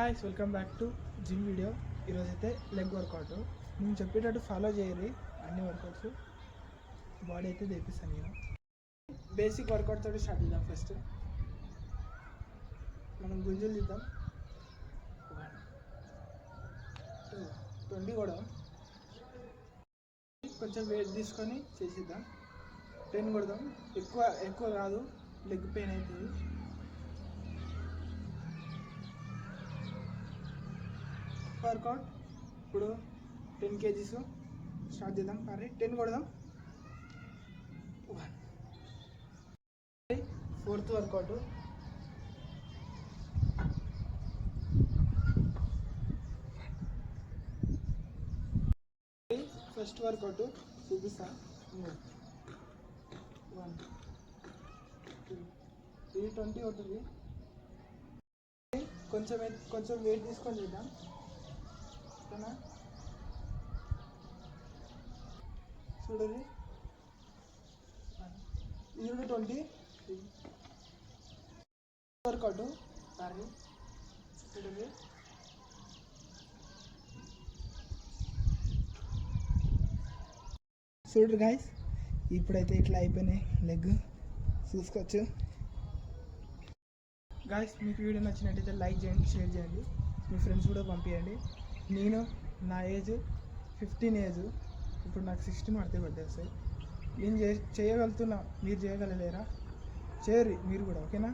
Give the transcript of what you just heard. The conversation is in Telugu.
Hi welcome back to gym video. ఈరోజైతే లెగ్ వర్కౌట్ నేను చెప్పేటట్టు ఫాలో చేయరు. అన్ని వర్కౌట్స్ బాడీ అయితే తెప్పిస్తాను. నేను బేసిక్ వర్కౌట్ తోటి స్టార్ట్ చేద్దాం. ఫస్ట్ మనం గుంజులు తీద్దాం. 20 కూడా కొంచెం వెయిట్ తీసుకొని చేసిద్దాం. 10 కొడదాం. ఎక్కువ కాదు, లెగ్ పెయిన్ అవుతుంది. వర్కౌట్ ఇప్పుడు 10 kgs స్టార్ట్ చేద్దాం. 10 కొడదాం. 4th వర్కౌట్ ఫస్ట్ వర్కౌట్ చూపిస్తా. 1 2 320 అవుతుంది. కొంచెం వెయిట్ తీసుకొని చేద్దాం. ఓకేనా? చూడండి, ఇది 20 వర్కౌట్. చూడండి, చూడండి గాయస్, ఇప్పుడైతే ఇట్లా అయిపోయినాయి లెగ్. చూసుకోవచ్చు గాయస్. మీకు వీడియో నచ్చినట్టయితే లైక్ చేయండి, షేర్ చేయండి, మీ ఫ్రెండ్స్ కూడా పంపించండి. నా ఏజ్ 15 ఏజ్. ఇప్పుడు నాకు 16 పడితే పట్టేస్తాయి. నేను చేయగలుగుతున్నా, మీరు చేయగలలేరా? చేయరు మీరు కూడా. ఓకేనా?